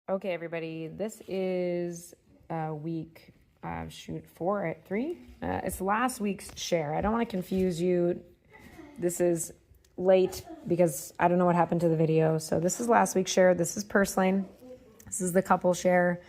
Okay, everybody, this is week, 4 at 3. It's last week's share. I don't want to confuse you. This is late because I don't know what happened to the video. So this is last week's share. This is purslane. This is the couple share.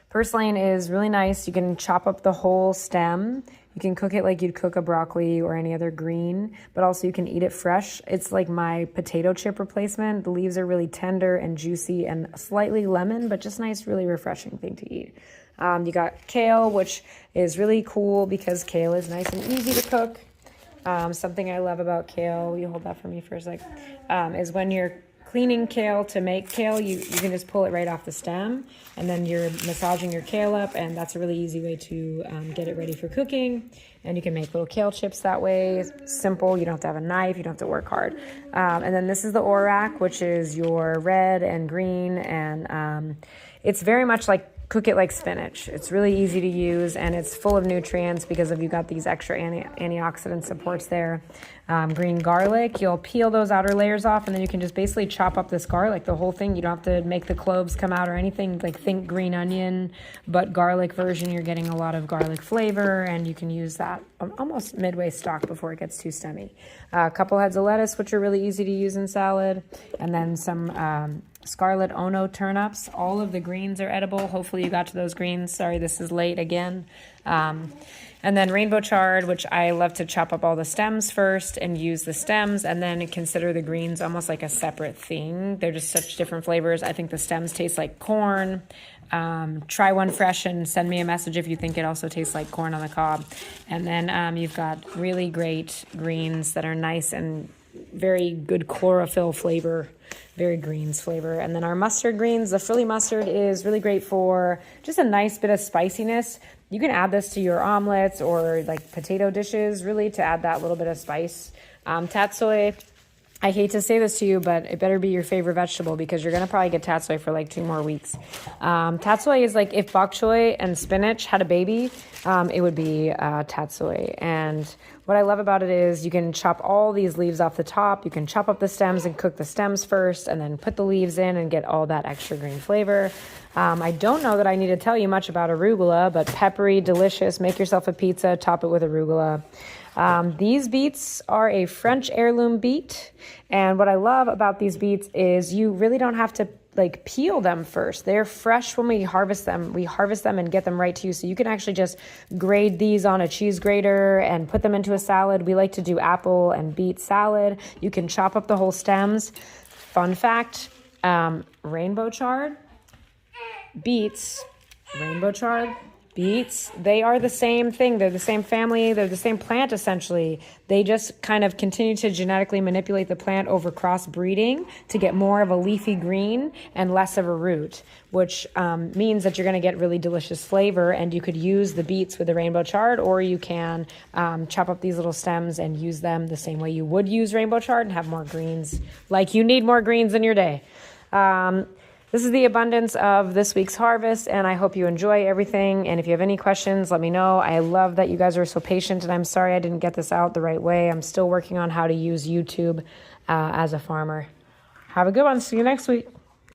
Purslane is really nice. You can chop up the whole stem. You can cook it like you'd cook a broccoli or any other green, but also you can eat it fresh. It's like my potato chip replacement. The leaves are really tender and juicy and slightly lemon, but just nice, really refreshing thing to eat. You got kale, which is really cool because kale is nice and easy to cook. Something I love about kale, you hold that for me for a sec, is when you're cleaning kale to make kale, you can just pull it right off the stem, and then you're massaging your kale up, and that's a really easy way to get it ready for cooking. And you can make little kale chips that way. Simple, you don't have to have a knife, you don't have to work hard. And then this is the orak, which is your red and green, and it's very much like cook it like spinach. It's really easy to use, and it's full of nutrients because you got these extra antioxidant supports there. Green garlic, you'll peel those outer layers off, and then you can just basically chop up this garlic, the whole thing. You don't have to make the cloves come out or anything. Like, think green onion, but garlic version. You're getting a lot of garlic flavor, and you can use that almost midway stalk before it gets too stemmy. A couple heads of lettuce, which are really easy to use in salad, and then some scarlet ono turnips. All of the greens are edible. Hopefully you got to those greens. Sorry, this is late again. And then rainbow chard, which I love to chop up all the stems first and use the stems, and then consider the greens almost like a separate thing. They're just such different flavors. I think the stems taste like corn. Try one fresh and send me a message if you think it also tastes like corn on the cob. And then you've got really great greens that are nice and very good chlorophyll flavor, very greens flavor. And then our mustard greens, the frilly mustard is really great for just a nice bit of spiciness. You can add this to your omelets or like potato dishes, really, to add that little bit of spice. Tatsoi, I hate to say this to you, but it better be your favorite vegetable because you're going to probably get tatsoi for like 2 more weeks. Tatsoi is like if bok choy and spinach had a baby, it would be tatsoi. And what I love about it is you can chop all these leaves off the top. You can chop up the stems and cook the stems first and then put the leaves in and get all that extra green flavor. I don't know that I need to tell you much about arugula, but peppery, delicious. Make yourself a pizza, top it with arugula. These beets are a French heirloom beet, and what I love about these beets is you really don't have to like peel them first. They're fresh when we harvest them. We harvest them and get them right to you, so you can actually just grate these on a cheese grater and put them into a salad. We like to do apple and beet salad. You can chop up the whole stems. Fun fact, rainbow chard, beets, rainbow chard, beets, they are the same thing. They're the same family. They're the same plant, essentially. They just kind of continue to genetically manipulate the plant over crossbreeding to get more of a leafy green and less of a root, which means that you're going to get really delicious flavor. And you could use the beets with the rainbow chard, or you can chop up these little stems and use them the same way you would use rainbow chard and have more greens. Like, you need more greens in your day. This is the abundance of this week's harvest, and I hope you enjoy everything. And if you have any questions, let me know. I love that you guys are so patient, and I'm sorry I didn't get this out the right way. I'm still working on how to use YouTube as a farmer. Have a good one. See you next week.